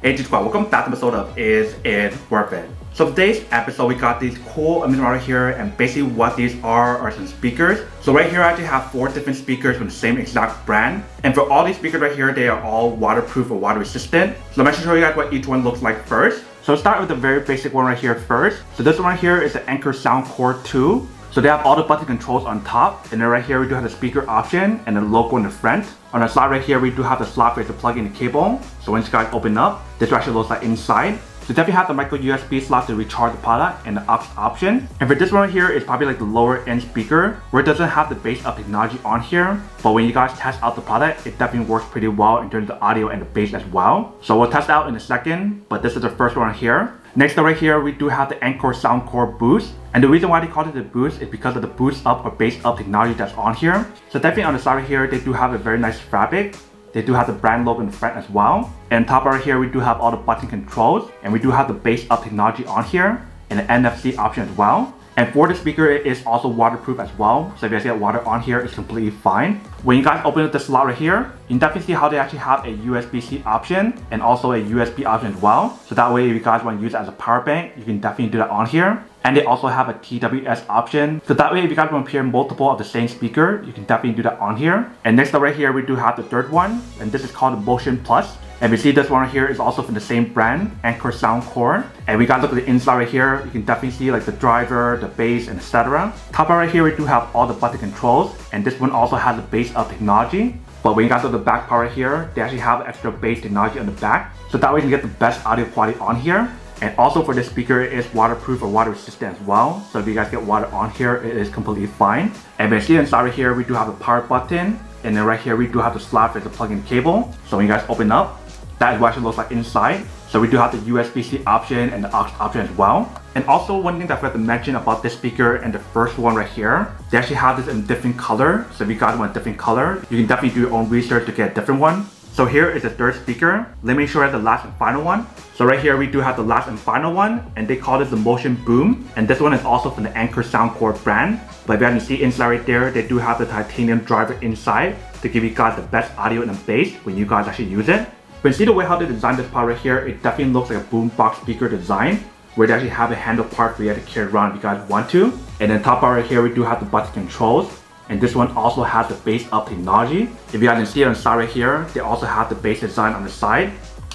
Hey G Squad, welcome back to the episode of Is It Worth It? So today's episode we got these cool amazing right here, and basically what these are some speakers. So right here I actually have 4 different speakers from the same exact brand, and for all these speakers right here they are all waterproof or water resistant. So I'm actually show you guys what each one looks like first. So let's start with the very basic one right here first. So this one right here is the Anker Soundcore 2. So they have all the button controls on top, and then right here we do have the speaker option and the logo in the front. On the side right here we do have the slot for you to plug in the cable. So once you guys open up, this actually looks like inside. So definitely have the micro USB slot to recharge the product and the aux option. And for this one right here, it's probably like the lower end speaker where it doesn't have the bass up technology on here. But when you guys test out the product, it definitely works pretty well in terms of the audio and the bass as well. So we'll test out in a second, but this is the first one right here. Next up right here, we do have the Anker Soundcore Boost. And the reason why they call it the Boost is because of the boost up or bass up technology that's on here. So definitely on the side right here, they do have a very nice fabric. They do have the brand logo in the front as well. And top right here, we do have all the button controls, and we do have the bass up technology on here and the NFC option as well. And for the speaker, it is also waterproof as well. So if you guys get water on here, it's completely fine. When you guys open up the slot right here, you can definitely see how they actually have a USB-C option and also a USB option as well. So that way, if you guys want to use it as a power bank, you can definitely do that on here. And they also have a TWS option. So that way, if you guys want to pair multiple of the same speaker, you can definitely do that on here. And next up right here, we do have the third one, and this is called the Motion Plus. And we see this one right here is also from the same brand, Anker Soundcore. And we got to look at the inside right here. You can definitely see like the driver, the bass, and etc. Top right here, we do have all the button controls. And this one also has the bass up technology. But when you guys look at the back part right here, they actually have extra bass technology on the back. So that way you can get the best audio quality on here. And also for this speaker, it is waterproof or water resistant as well. So if you guys get water on here, it is completely fine. And when you see inside right here, we do have a power button. And then right here, we do have the slot for the plug-in cable. So when you guys open up, that is what it looks like inside. So we do have the USB-C option and the aux option as well. And also one thing that I forgot to mention about this speaker and the first one right here, they actually have this in different color. So if you guys want a different color, you can definitely do your own research to get a different one. So here is the third speaker. Let me show you the last and final one. So right here we do have the last and final one, and they call this the Motion Boom. And this one is also from the Anker Soundcore brand. But if you guys can see inside right there, they do have the titanium driver inside to give you guys the best audio and the bass when you guys actually use it. But you see the way how they designed this part right here, it definitely looks like a boombox speaker design where they actually have a handle part for you to carry around if you guys want to. And then top part right here, we do have the button controls. And this one also has the bass up technology. If you guys can see it on the side right here, they also have the bass design on the side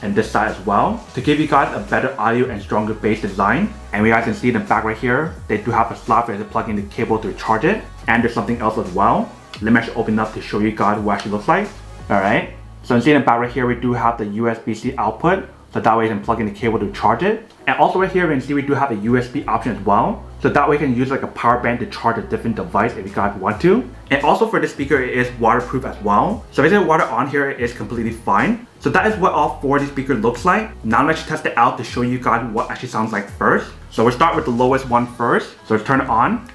and this side as well to give you guys a better audio and stronger bass design. And you guys can see in the back right here, they do have a slot for you to plug in the cable to charge it. And there's something else as well. Let me actually open up to show you guys what it actually looks like. Alright. So you see in the back right here, we do have the USB-C output. So that way you can plug in the cable to charge it. And also right here, you can see we do have a USB option as well. So that way you can use like a power bank to charge a different device if you guys want to. And also for this speaker, it is waterproof as well. So if there's water on here, it is completely fine. So that is what all 4 of these speakers looks like. Now I'm actually test it out to show you guys what actually sounds like first. So we'll start with the lowest one first. So let's turn it on.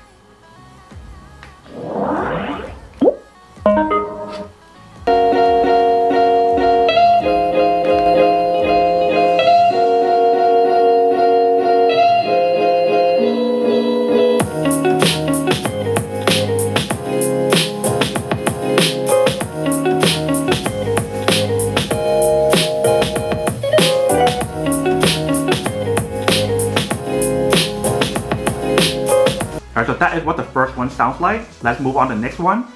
Alright, so that is what the first one sounds like. Let's move on to the next one.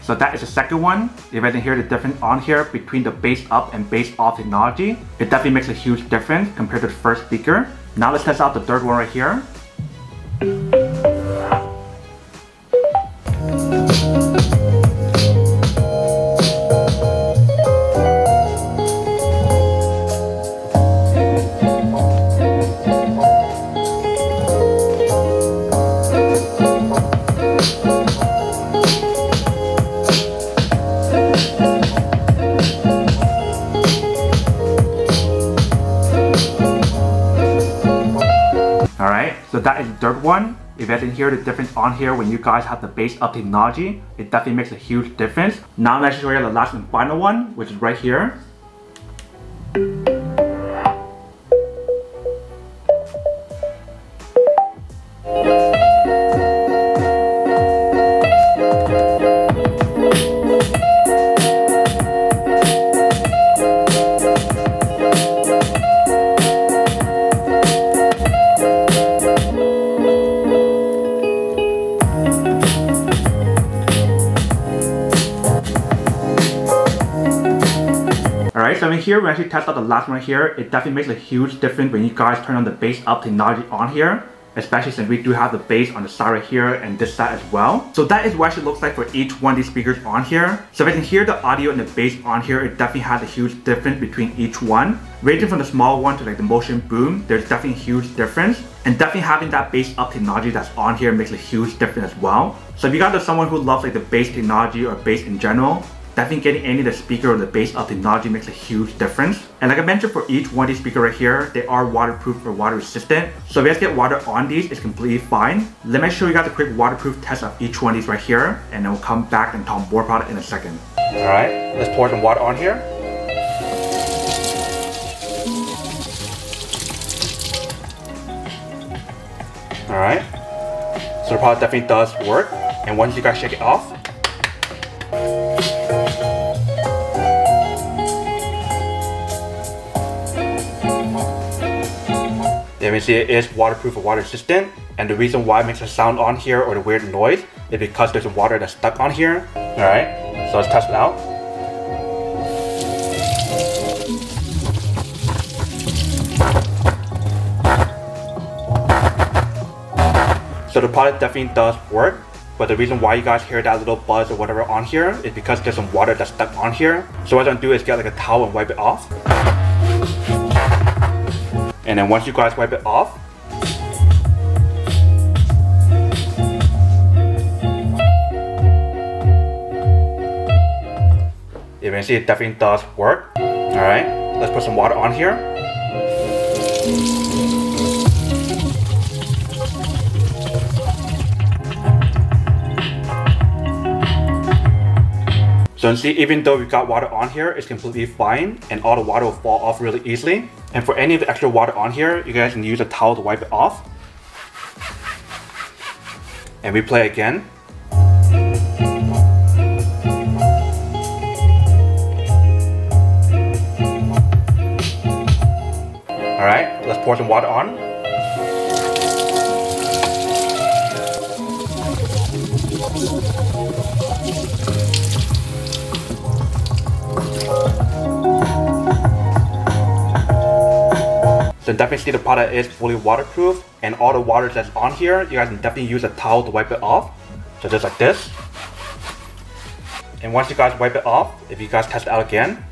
So that is the second one. If I can hear the difference on here between the bass up and bass off technology, it definitely makes a huge difference compared to the first speaker. Now let's test out the third one right here. third one. If you guys can hear the difference on here when you guys have the bass up technology, it definitely makes a huge difference. Now let's show you the last and final one, which is right here. Alright, so in here, we actually test out the last one here. It definitely makes a huge difference when you guys turn on the bass up technology on here, especially since we do have the bass on the side right here and this side as well. So that is what it actually looks like for each one of these speakers on here. So if I can hear the audio and the bass on here, it definitely has a huge difference between each one. Ranging from the small one to like the motion boom, there's definitely a huge difference. And definitely having that bass up technology that's on here makes a huge difference as well. So if you guys are someone who loves like the bass technology or bass in general, definitely getting any of the speaker or the bass up technology makes a huge difference. And like I mentioned, for each one of these speakers right here, they are waterproof or water resistant. So if you guys get water on these, it's completely fine. Let me show you guys a quick waterproof test of each one of these right here, and then we'll come back and talk more about it in a second. Alright, let's pour some water on here. Alright, so the product definitely does work. And once you guys shake it off, you can see it is waterproof or water resistant, and the reason why it makes a sound on here or the weird noise is because there's water that's stuck on here. Alright, so let's test it out. So the product definitely does work, but the reason why you guys hear that little buzz or whatever on here is because there's some water that's stuck on here. So what I'm gonna do is get like a towel and wipe it off. And then once you guys wipe it off, you can see it definitely does work. Alright, let's put some water on here. So you see, even though we got water on here, it's completely fine, and all the water will fall off really easily. And for any of the extra water on here, you guys can use a towel to wipe it off. And we play again. Alright, let's pour some water on. So definitely see the product is fully waterproof, and all the water that's on here, you guys can definitely use a towel to wipe it off. So just like this. And once you guys wipe it off, if you guys test it out again.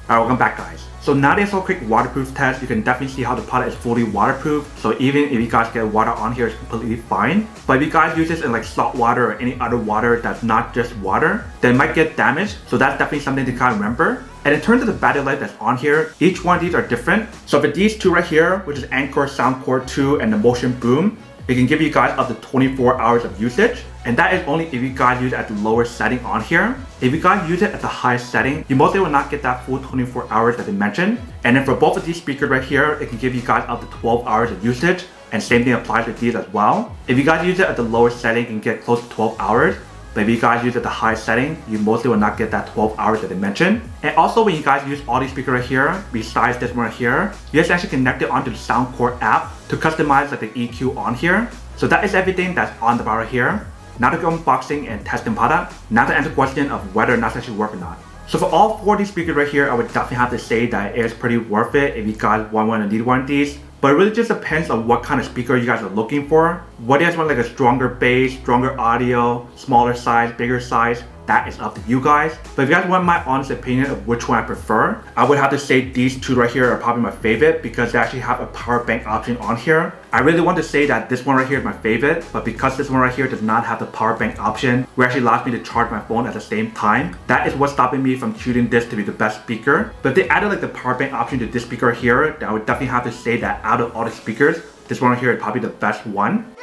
Alright, welcome back guys. So now there's a quick waterproof test. You can definitely see how the product is fully waterproof. So even if you guys get water on here, it's completely fine. But if you guys use this in like salt water or any other water that's not just water, then it might get damaged. So that's definitely something to kind of remember. And in terms of the battery life that's on here, each one of these are different. So for these two right here, which is Anker Soundcore 2 and the Motion Boom, it can give you guys up to 24 hours of usage. And that is only if you guys use it at the lower setting on here. If you guys use it at the highest setting, you mostly will not get that full 24 hours that they mentioned. And then for both of these speakers right here, it can give you guys up to 12 hours of usage. And same thing applies with these as well. If you guys use it at the lower setting, you can get close to 12 hours. But if you guys use it at the highest setting, you mostly will not get that 12 hours that they mentioned. And also when you guys use all these speakers right here, besides this one right here, you guys actually connect it onto the Soundcore app to customize like the EQ on here. So that is everything that's on the bar right here. Now to go unboxing and testing product. Now to answer the question of whether or not it's actually worth or not. So for all four of these speakers right here, I would definitely have to say that it is pretty worth it if you guys want one and need one of these. But it really just depends on what kind of speaker you guys are looking for. Whether you guys want like a stronger bass, stronger audio, smaller size, bigger size, that is up to you guys. But if you guys want my honest opinion of which one I prefer, I would have to say these two right here are probably my favorite because they actually have a power bank option on here. I really want to say that this one right here is my favorite, but because this one right here does not have the power bank option, which actually allows me to charge my phone at the same time, that is what's stopping me from choosing this to be the best speaker. But if they added like the power bank option to this speaker here, then I would definitely have to say that out of all the speakers, this one right here is probably the best one.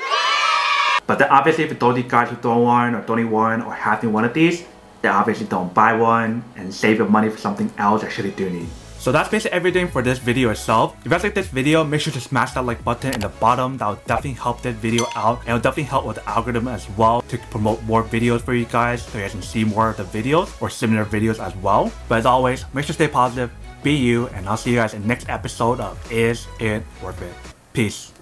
But then obviously for those of you guys who don't want or don't need one or have one of these, then obviously don't buy one and save your money for something else that you actually do need. So that's basically everything for this video itself. If you guys like this video, make sure to smash that like button in the bottom. That will definitely help this video out, and it will definitely help with the algorithm as well to promote more videos for you guys so you guys can see more of the videos or similar videos as well. But as always, make sure to stay positive, be you, and I'll see you guys in the next episode of Is It Worth It? Peace.